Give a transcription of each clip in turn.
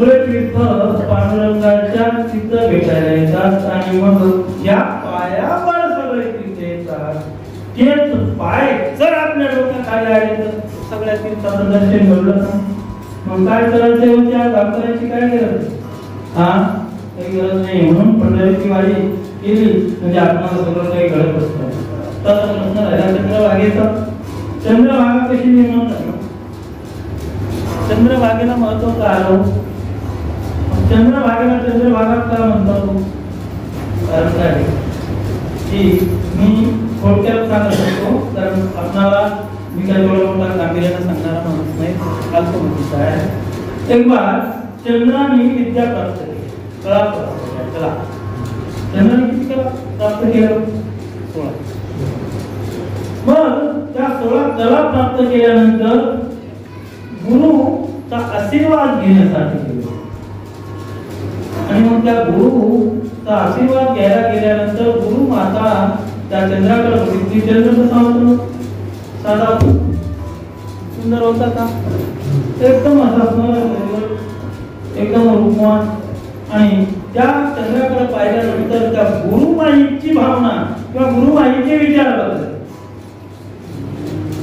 तीर्थ पांडुरंगाच्या तिथं भेटायला येतात आणि मग या पायावर सगळे तीर्थ येतात. तेच पाय जर आपल्या डोक्याखाली आले तर सगळ्या तीर्थाचं दर्शन घडलं ना. मग काय करायचं होत्या करायची काय गरज? काही गरज नाही. म्हणून पंढरीची वारी केली म्हणजे आपल्याला सगळं काही घडत असतं. तसं प्रश्न राहिला चंद्रभागेचा. चंद्रभागा कशी निर्माण झाली? चंद्रभागेला महत्व का आलं? चंद्रभागेला चंद्रभागा का म्हणतात? कारण काय की मी थोडक्यात सांगत होतो, कारण आपणाला मी काही एवढा मोठा गांभीर्याने सांगणारा माणूस नाही, फालतू माणूस आहे. एक बार चंद्राने विद्या प्राप्त केली, कला प्राप्त केली. कला चंद्राने किती कला प्राप्त केलं? 16. मग त्या 16 कला प्राप्त केल्यानंतर गुरुचा आशीर्वाद घेण्यासाठी गेलो. आणि मग त्या गुरुचा आशीर्वाद घ्यायला गेल्यानंतर गुरु माता त्या चंद्राकडे बघितली. चंद्र कसा होता? साधा सुंदर होता का? एकदम असा एकदम रूपवान. आणि त्या चंद्राकडे पाहिल्यानंतर त्या गुरुमाईची भावना किंवा गुरुमाईचे विचार बदलले.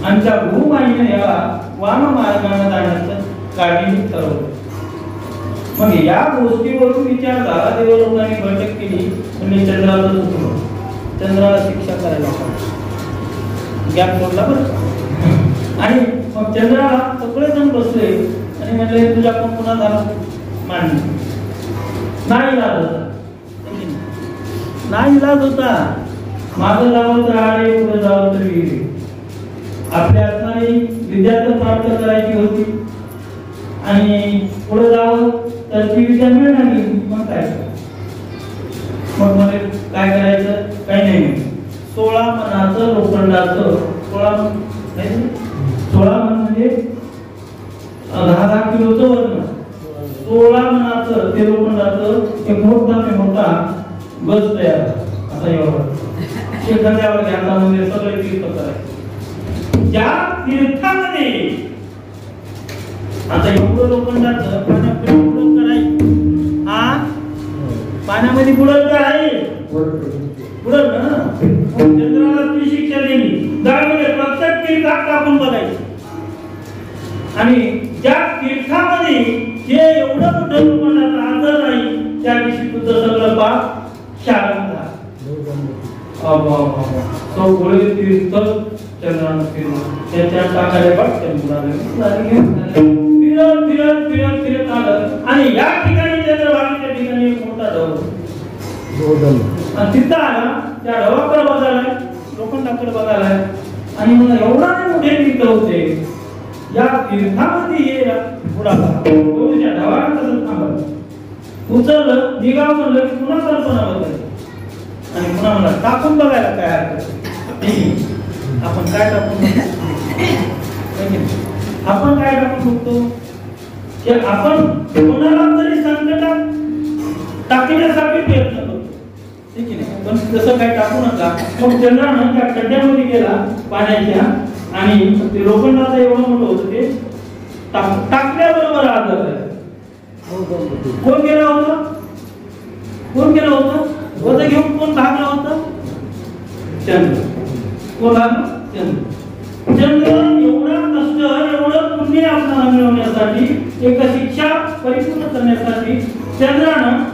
आणि त्या गुरुमाईने या वाम मार्गाने जाण्याचं काळजी ठरवलं. मग या गोष्टीवरून विचार झाला. तेव्हा लोकांनी बैठक केली म्हणजे चंद्राला चुकलं, चंद्राला शिक्षा करायला गॅप सोडला बरं. आणि मग चंद्राला सगळेजण बसले आणि म्हटले तुझ्या पण पुन्हा झाला मान्य. नाही इलाज होता, नाही इलाज होता. मागं जावं तर आडे, पुढे जावं तर विहिरी. आपल्या असणारी विद्या तर प्राप्त करायची होती आणि पुढे जावं तर ती विद्या मिळणार नाही. मग काय? मग मध्ये काय करायचं? काही नाही. 16 मनाचं लोखंडाचं 16 मन म्हणजे 10 किलोचं वजन. 16 मनाचं ते लोखंडाचं एक मोठा गज तयार असा एवढा एखाद्यावर घ्यायला म्हणजे सगळे तीर्थ करायचे. ज्या तीर्थामध्ये आता एवढं लोखंडाचं पाण्यामध्ये बुडवून करायचं. पाण्यामध्ये बुडवून करायचं बुडवून ना. चंद्राला ती शिक्षा दिली, जागेमध्ये प्रत्येक तीर्थात टाकून बघायचं. आणि ज्या तीर्थामध्ये जे एवढं मोठं लोखंडाचं आदर नाही त्या दिवशी तुझं सगळं पाप शांत झालं. गोळे तीर्थ चंद्रानं फिरलं त्याच्या टाकाले फिरत आलं. आणि या ठिकाणी चंद्रभागेच्या ठिकाणी एक मोठा ढग तिथं आला. त्या ढगाकडे बघायला, लोखंडाकडे बघायला. आणि मला एवढा मोठे तीर्थ होते, या तीर्थामध्ये ये बुडाला त्या ढगाला कसं थांबलं, उचललं, निघाव म्हणलं की पुन्हा कल्पना बदलली. आणि पुन्हा मला टाकून बघायला काय हरकत नाही. आपण काय टाकून आपण काय टाकू शकतो की आपण कोणाला तरी संकटात टाकण्यासाठी प्रयत्न करतो, ठीक आहे. पण तसं काय टाकू नका. मग चंद्रानं त्या खड्ड्यामध्ये गेला पाण्याच्या आणि ते लोखंडाचं एवढं मोठं होतं ते टाकल्याबरोबर आदर कोण गेला होता? कोण गेला होता? वजन घेऊन कोण भागला होता? चंद्र. कोण भागला? चंद्र. चंद्र एवढा कष्ट, एवढं पुण्य आपल्याला मिळवण्यासाठी, एक शिक्षा परिपूर्ण करण्यासाठी चंद्रानं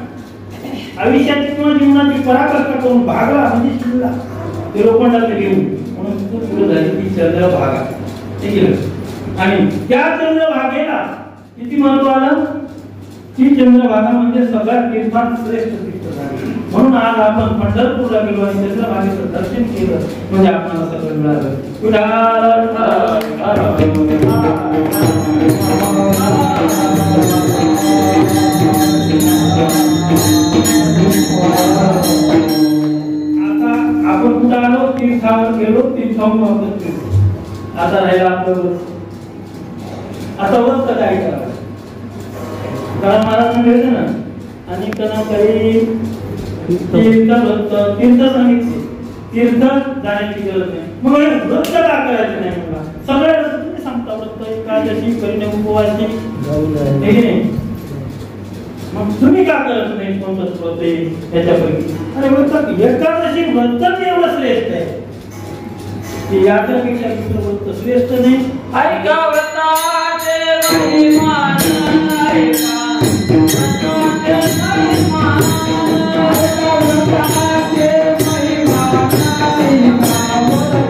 आयुष्याची किंवा जीवनाची पराकाष्ठा करून भागला म्हणजे शिकला ते लोखंडाचं घेऊन. म्हणून खूप पुढे झाली ती चंद्रभागा, ठीक आहे. आणि त्या चंद्रभागेला किती महत्व आलं? ती चंद्रभागा म्हणजे सगळ्यात तीर्थात श्रेष्ठ तीर्थ झाली. म्हणून आज आपण पंढरपूरला गेलो आणि चंद्रभागेचं दर्शन केलं म्हणजे आपल्याला सगळं मिळालं. आता आपण कुठं आलो? तीर्थावर गेलो, तीर्थावर आता राहिला आपलं आता व्रत काय करावं? कारण महाराज म्हणले ना, आणि त्यांना काही तीर्थ सांगितले, तीर्थ जाण्याची गरज नाही. मग व्रत का करायचं नाही? मला सगळ्या तुम्ही सांगता व्रत एकादशी करीने उपवासी मग तुम्ही का करत नाही कोणतं व्रत याच्यापैकी? अरे म्हणतात एकादशी व्रतच एवढं श्रेष्ठ आहे की याच्यापेक्षा दुसरं व्रत श्रेष्ठ नाही. ऐका व्रताचे महिमान, ऐका व्रताचे महिमान, ऐका व्रताचे महिमान, ऐका व्रताचे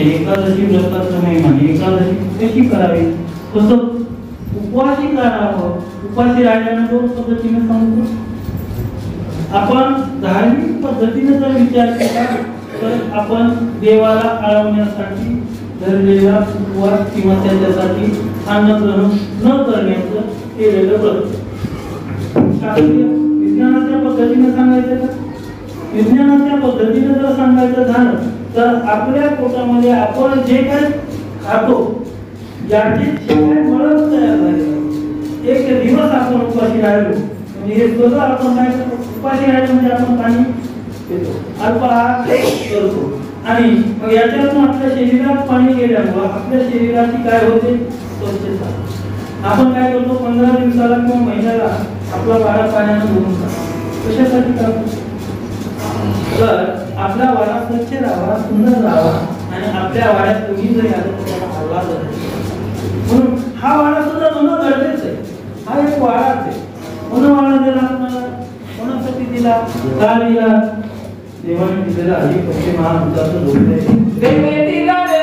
एकादशी व्रताचा महिमा. एकादशी कशी करावी, कसं उपवासी करावं. उपाशी राहिल्यानं दोन पद्धतीने सांगतो. आपण धार्मिक पद्धतीने जर विचार केला तर आपण देवाला आळवण्यासाठी धरलेला उपवास किंवा त्याच्यासाठी अन्नग्रहण न करण्याचं केलेलं व्रत. शास्त्रीय विज्ञानाच्या पद्धतीने सांगायचं का? विज्ञानाच्या पद्धतीने जर सांगायचं झालं तर आपल्या पोटामध्ये आपण जे काही खातो ज्याचे मळच तयार झाले, एक दिवस आपण उपाशी राहिलो म्हणजे हे सगळं आपण काय करतो, उपाशी राहिलो म्हणजे आपण पाणी पितो, अल्प आहार करतो आणि मग याच्यातून आपल्या शरीरात पाणी गेल्यामुळे आपल्या शरीराची काय होते, स्वच्छता. आपण काय करतो 15 दिवसाला किंवा महिन्याला आपला वाडा पाण्यानं धुवून टाकतो. कशासाठी करतो? तर आपला वाडा स्वच्छ राहावा, सुंदर राहावा आणि आपल्या वाड्यात कोणी जरी आलं तर त्याला हल्ला जातो. म्हणून हा वाडा सुद्धा होणं गरजेचं आहे. हा एक वाडाच आहे. म्हणून वाडा दिला आपल्याला, कोणासाठी दिला, का दिला? देवाने दिलेला आहे. पक्षी महाभूताचं जोडले देवे दिला रे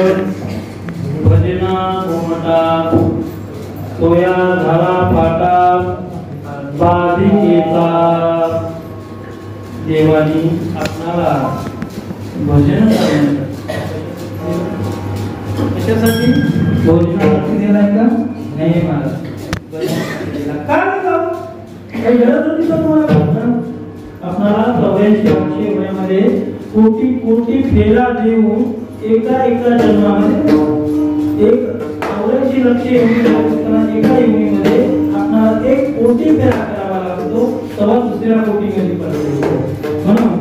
भजना घुमटा तोया झाला फाटा बाधिकेचा देवानी आपणाला भजन कशासाठी भोजनासाठी दिलाय का नाही महाराज काय काही गरज होती का तुम्हाला आपणाला 84 वयामध्ये कोटी कोटी फेरा देऊन एका जन्मामध्ये एक 84 लक्ष एका योनीमध्ये आपणाला 1 कोटी फेरा करावा लागतो तेव्हा दुसऱ्या कोटीमध्ये पडतो म्हणून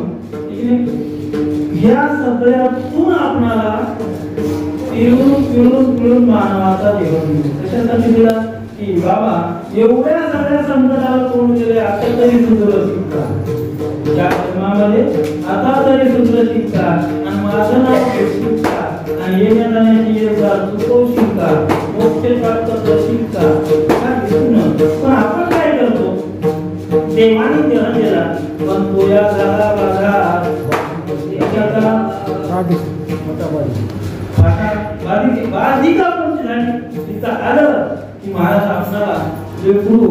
या सगळ्यातून आपणाला फिरून मानवाचा जीवन मिळतो कशासाठी दिला की बाबा एवढ्या सगळ्या संकटाला तोंड दिले आता तरी सुधर शिकता या जन्मामध्ये आता तरी सुधर शिकता आणि माझं नाव शिकता आणि येण्या जाण्याची चुकवू शिकता मोक्ष प्राप्त कर शिकता पण आपण काय करतो देवाने देह दिला पण तो या झाला बघा बाधिका कोणती झाली तिथं आलं की महाराज आपणाला गुरु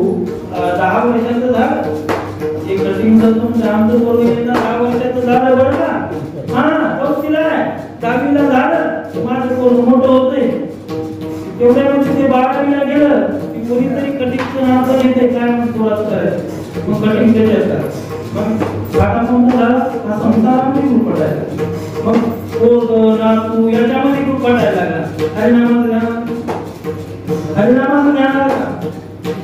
10 वर्षाचं झालं एक कटिंग करतो आमचं बरोबर 10 वर्षाचं झालं बरं का हा कौशीला आहे 10वीला झालं माझं पोरं मोठं होतंय तेवढ्यामध्ये ते 12वीला गेलं की कोणीतरी कटिंगचं नाव तर येते काय म्हणतो असं करायचं मग कटिंग त्याच्यात मग काटा कोणता झाला हा संसारामध्ये खूप पडायला मग तो नातू याच्यामध्ये खूप पडायला लागला हरिनामाचं ज्ञान आलं का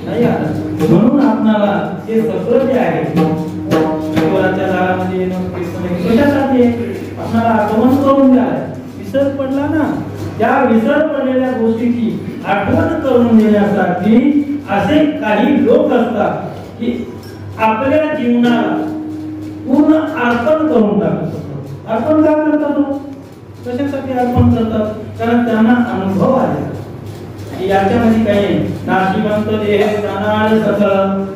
नाही आलं म्हणून आपणाला हे सगळं जे आहे देवाच्या दारामध्ये कशासाठी आपणाला आगमन करून द्याय विसर पडला ना त्या विसर पडलेल्या गोष्टीची आठवण करून देण्यासाठी असे काही लोक असतात की आपल्या जीवनाला पूर्ण अर्पण करून टाकतात अर्पण का करतात कशासाठी अर्पण करतात कारण त्यांना अनुभव आले याच्यामध्ये काही नाशिवंत देह प्राणाळ सकल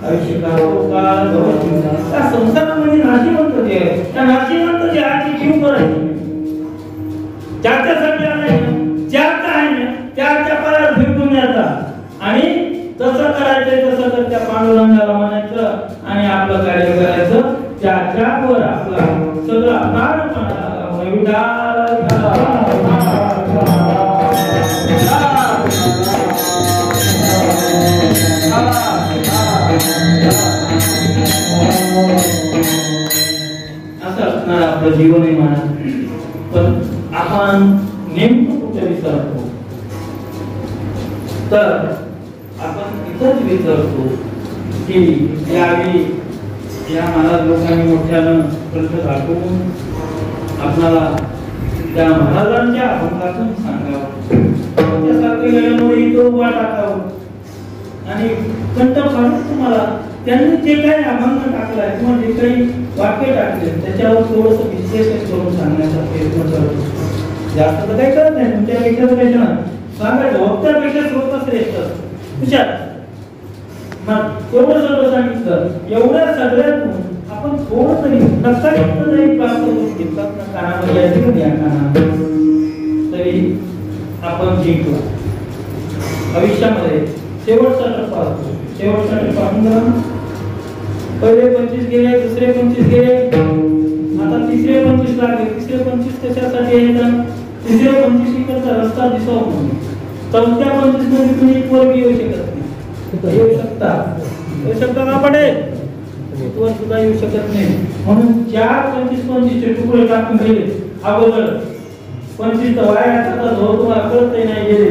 आयुष्य काळ त्या संसारामध्ये नाशिवंत देह त्या नाशिवंत देहाची जीव करायची ज्याच्यासाठी आलाय ज्याचा आहे त्याच्या पायावर भेटून यायचा आणि तसं करायचंय तसं तर त्या पांडुरंगाला म्हणायचं आणि आपलं कार्य करायचं त्याच्यावर आपला सगळा प्राणपणा असं असणार आपलं जीवन आहे म्हणा पण आपण नेमकं कुठे विसरतो तर आपण इथंच विसरतो की यावेळी या महाराज लोकांनी मोठ्यानं ग्रंथ दाखवून आपणाला त्या महाराजांच्या अभंगातून सांगावं त्यासारखं गेल्यामुळे इथं उभा टाकावं आणि कंठ फाडून तुम्हाला त्यांनी जे काही अभंग टाकलाय किंवा जे काही वाक्य टाकले त्याच्यावर थोडंसं विश्लेषण करून सांगण्याचा प्रयत्न करतो जास्त तर काही करत नाही तुमच्यापेक्षा सांगायचं वक्त्यापेक्षा श्रोता श्रेष्ठ हुशार मग एवढं सगळं सांगितलं एवढ्या सगळ्यातून आपण थोडं तरी नक्कायुक्त जरी प्राप्त करून घेतलात ना कानामध्ये यायचं या कानामध्ये तरी आपण जिंकलो भविष्यामध्ये शेवटचा टप्पा असतो शेवटचा टप्पा आपण पहिले 25 गेले दुसरे 25 गेले आता तिसरे 25 लागले तिसरे 25 कशासाठी येतात तिसरे 25 करता रस्ता दिसतो चौथ्या 25 मध्ये तुम्ही एक वर्ग येऊ शकत नाही येऊ शकता का पडेल वर सुद्धा येऊ शकत नाही म्हणून 4-25 चे तुकडे टाकून गेले अगोदर 25 तर वाया आता जो तुम्हाला कळतही नाही गेले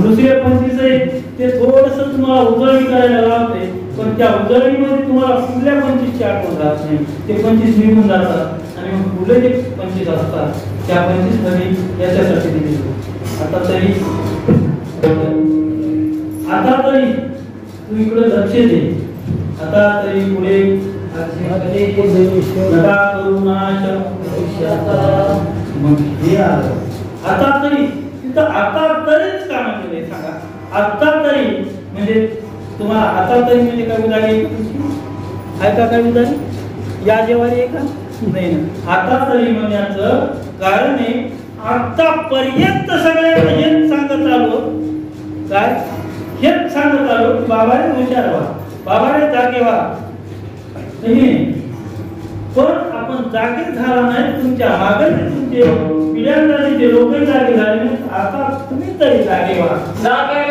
दुसरे 25 आहे ते थोडंसं तुम्हाला उजळणी करायला लावते पण त्या उजळणीमध्ये तुम्हाला कुठल्या 25 ची आठवण राहत नाही ते 25 निघून जातात आणि मग पुढे जे 25 असतात त्या 25 मध्ये याच्यासाठी दिले आता तरी तू इकडे लक्ष दे आता तरी पुढे मग हे आलं आता तरी तिथं आता तरीच काम केले सांगा आता तरी म्हणजे तुम्हाला आता तरी म्हणजे काय उदाहरण आहे का काय उदाहरण या जेवारी आहे का नाही ना आता तरी म्हणण्याचं कारण आहे आतापर्यंत सगळ्यांना हेच सांगत आलो, काय हेच सांगत आलो की बाबाने हुशार व्हा, बाबाने जागे व्हा. पण आपण जागे झाला नाही, तुमच्या मागे तुमचे पिढ्यांचे लोक जागे झाले, आता तुम्ही तरी जागे व्हा. जागे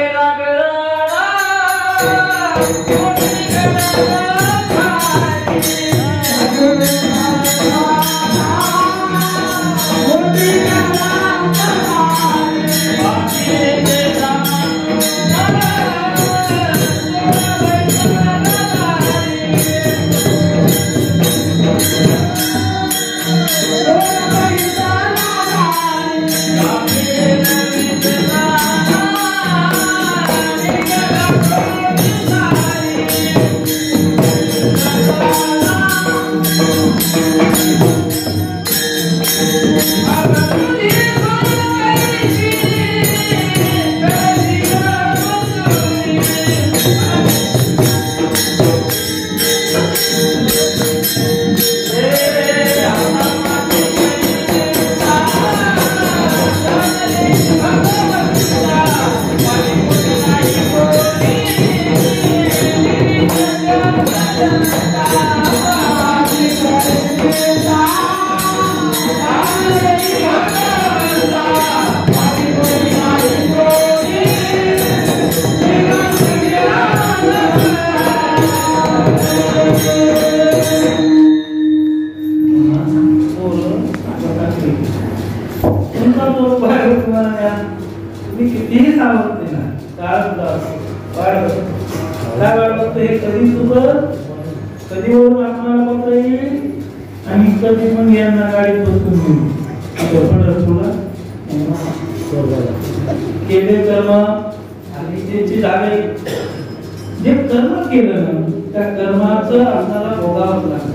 कितीही सांगत नाही काय वाटतं हे कधी सुद्धा कधी वरून आपल्याला पत्र येईल आणि कधी पण यांना गाडीत बसून केले कर्म आणि त्याची झाले जे कर्म केलं ना त्या कर्माचं आपल्याला भोगावं लागतं.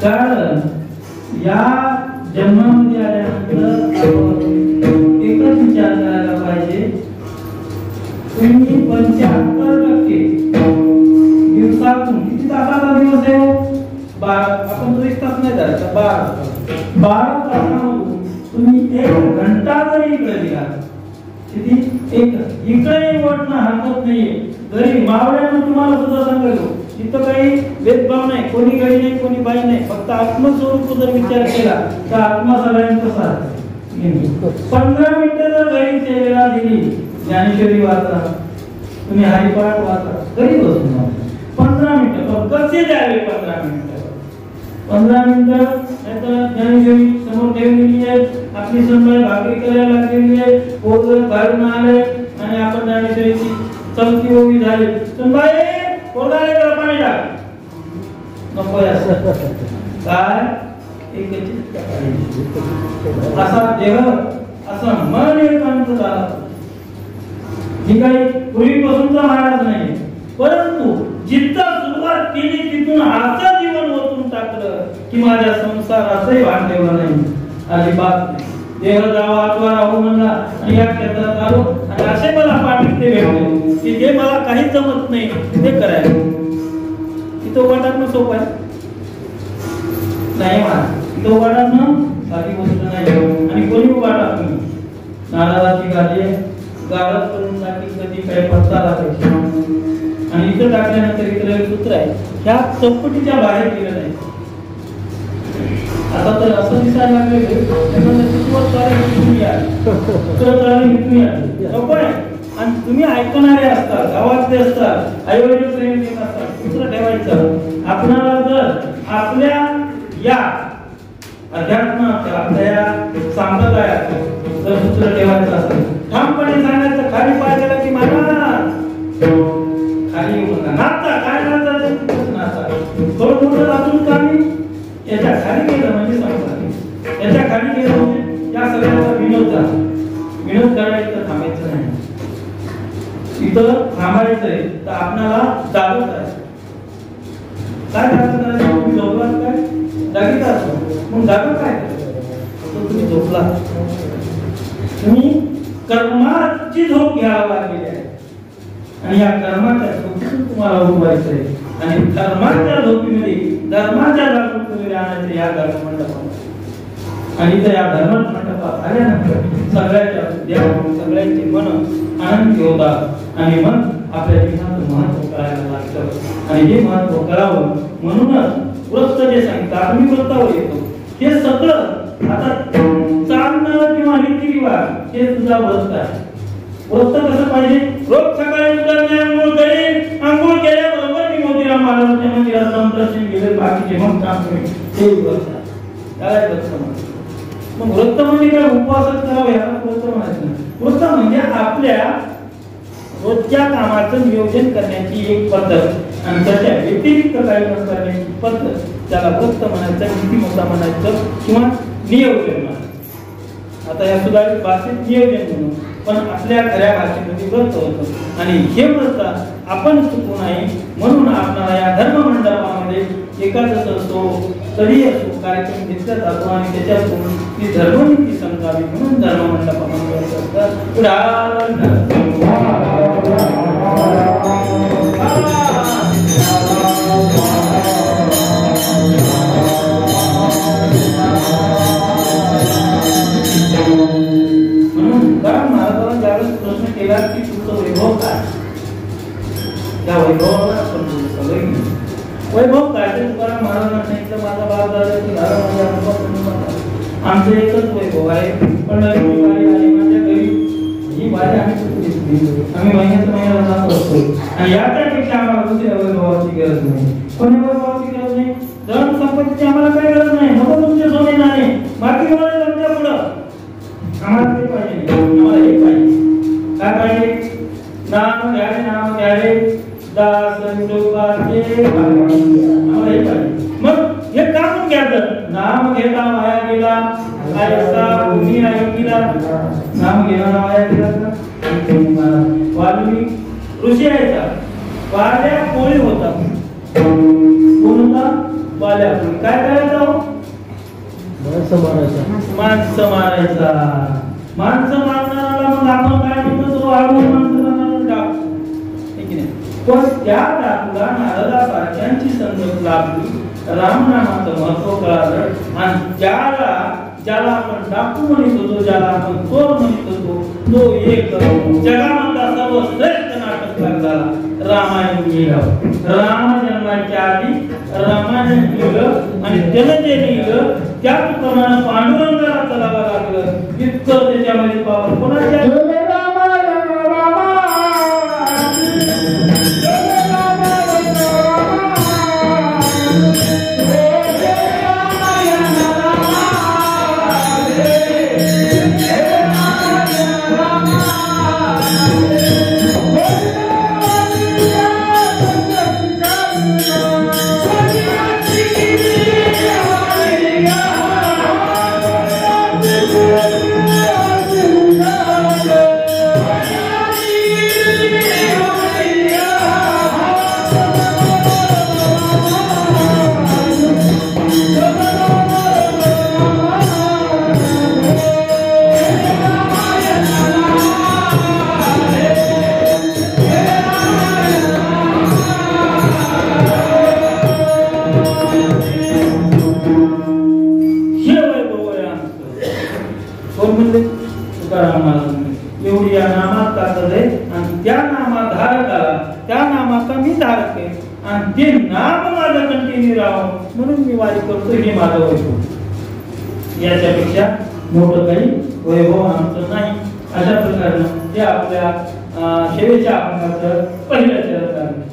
कारण या जन्मामध्ये आल्यानंतर एकच विचार करायला पाहिजे, तुम्ही 75% दिवसातून किती तासाचा दिवस आहे? 12. आपण 24 तास नाही जायचं, 12 तासामधून तुम्ही 1 घंटा जरी इकडे दिला, किती इकडे वळणं हरकत नाहीये. घरी मावळ्यानं तुम्हाला सुद्धा सांगतो, इथं काही भेदभाव नाही, कोणी गडी नाही, कोणी बाई नाही, फक्त आत्मस्वरूप जर विचार केला तर आत्मा सगळ्यांचा साथ. 15 मिनिटं जर घरी सेवेला दिली, ज्ञानेश्वरी वाचा, तुम्ही हरिपाठ वाचा, घरी बसून 15 मिनिटं कसे द्यावे? 15 मिनिटं 15 मिनिटं नाहीतर ज्ञानेश्वरी समोर ठेवलेली आहे, आपली संभाळ भाकरी करायला लागलेली आहे, पोरगं बाहेरून आले आणि आपण ज्ञानेश्वरीची चमकी उभी झाली, संभाळे पोरगाला जरा पाणी टाक, नको असं काय एकच असा देह असा मन एकांत झाला. ही काही पूर्वीपासूनचा महाराज नाही, परंतु जिथं सुरुवात केली तिथून असं जीवन ओतून टाकलं की माझ्या संसाराचंही भान ठेवलं नाही, अजिबात नाही. देह जावा आत्मा राहू म्हणला आणि या क्षेत्रात आलो आणि असे मला पाठिंबे भेटले की जे मला काही जमत नाही ते करायला. इथं उभा टाकणं सोपं आहे नाही मला, इथं उभा टाकणं साधी गोष्ट नाही. आणि कोणी उभा टाकणं नारळाची गाडी गाळत करून टाकी, कधी काही पत्ता लागायची. आणि इथं टाकल्यानंतर इथलं एक सूत्र आहे, ह्या चौकटीच्या बाहेर गेलं नाही. आता तर असं दिसायला लागले आणि तुम्ही ऐकणारे असतात, गावातले असतात, आई वडील प्रेम देत असतात, सूत्र ठेवायचं. आपणाला जर आपल्या या अध्यात्मात आपल्या संप्रदायात जर सूत्र ठेवायचं असेल, ठामपणे सांगायचं, खाली पाय गेला की महाराज खाली येऊ नका, नाचता काय नाचता थोडं मोठं वाचून कामी याच्या खाली गेलं म्हणजे संसार, याच्या खाली गेलं म्हणजे या सगळ्याचा विनोद झाला. विनोद करायचं थांबायचं नाही, इथं थांबायचंय तर आपणाला जागत आहे. काय जागत करायचं? तुम्ही झोपलात काय जागीच असतो, मग जागं काय तुम्ही झोपला, तुम्ही कर्माची झोप घ्यावी लागलेली आहे आणि या कर्माच्या झोपीतून तुम्हाला उठवायचंय आणि धर्माच्या झोपीमध्ये धर्माच्या जागृतीमध्ये आणायचं या धर्ममंडपात. आणि तर या धर्ममंडपात आल्यानंतर सगळ्यांचे मन आनंदी होतात आणि मग आपल्या जीवनाचं महत्व कळायला लागतं. आणि हे महत्व कळावं म्हणूनच व्रत जे सांगतात, मी व्रतावर येतो. हे सगळं आता चालणं किंवा रीतिरिवाज हे सुद्धा व्रत आहे. व्रत कसं पाहिजे? रोज सकाळी उठून अंघोळ करेन, अंघोळ केल्याबरोबर मी मोतीराम महाराजांच्या मंदिरात जाऊन दर्शन घेईल, बाकीचे मग काम करेन, हे व्रत आहे. त्याला व्रत म्हणतात. मग व्रत म्हणजे काय उपवासच करावं याला व्रत म्हणायचं नाही. व्रत म्हणजे आपल्या रोजच्या कामाचं नियोजन करण्याची एक पद्धत आणि त्याच्या व्यतिरिक्त काही करण्याची पद्धत, त्याला व्रत म्हणायचं, नीतिमत्ता म्हणायचं किंवा नियोजन म्हणायचं. आता या सुधारित भाषेत नियोजन म्हणून, पण आपल्या खऱ्या भाषेमध्ये व्रत होतं. आणि हे व्रत आपण चुकू नये म्हणून आपल्याला या धर्ममंडपामध्ये एकादश असो कधी असो कार्यक्रम घेतला जातो आणि त्याच्यातून ती धर्मनीती समजावी म्हणून धर्ममंडपामध्ये असतात. म्हणून कारण महाराजांना ज्यावेळेस प्रश्न केला की तुमचं वैभव काय, त्या वैभवाला आपण सगळे वैभव काय ते तुकाराम महाराजांना सांगितलं, माझा बाप दादा की आमचं एकच वैभव आहे, पंढरपूरची वारी आली माझ्या घरी, ही वारी आम्ही महिन्यात महिन्याला जात असतो आणि याच्यापेक्षा आम्हाला दुसऱ्या वैभवाची गरज नाही. कोणी वैभवाची गरज नाही, धन संपत्तीची आम्हाला काही गरज नाही, नको तुमचे सोने नाणे, बाकी मला तुमच्या पुढं आम्हाला ते पाहिजे, आम्हाला हे पाहिजे. काय पाहिजे? नाम घ्यावे दास जोगाचे आम्हाला हे पाहिजे. मग हे काम घ्यायचं, नाम घेता वाया गेला ऐसा भूमी ऐकिला, नाम घेणारा वाया गेला का? वाल्मिक ऋषी यायचा, वाल्या कोळी होता, कोण होता? वाल्या कोळी. काय करायचा हो? माणसं मारायचा. माणसं मारणारा मग आपण काय म्हणतो? तो आडून माणसं डाक, ठीक आहे. पण त्या डाकूला नारदासारख्यांची संगत लाभली, रामनामाचं महत्व कळालं आणि ज्याला आपण डाकू म्हणत होतो, ज्याला आपण चोर म्हणत होतो, तो एक जगामधला सर्वश्रेष्ठ नाटककार झाला. रामायण लिहिलं, राम जन्माच्या आधी रामायण लिहिलं आणि त्यानं जे लिहिलं त्याचप्रमाणे पांडुरंगाला चलावं लागलं की माहिती बाबा कोणाच्या एवढी या नामात ताकद आहे आणि त्या नामाधारकाला त्या नामाचा मी धारक आहे आणि ते नाम माझं कंटिन्यू राहावं म्हणून मी वारी करतो हे माझं वैभव याच्यापेक्षा मोठं काही वैभव आमचं नाही अशा प्रकारे ते आपल्या सेवेच्या अभंगाचं पहिलं चरण आहे.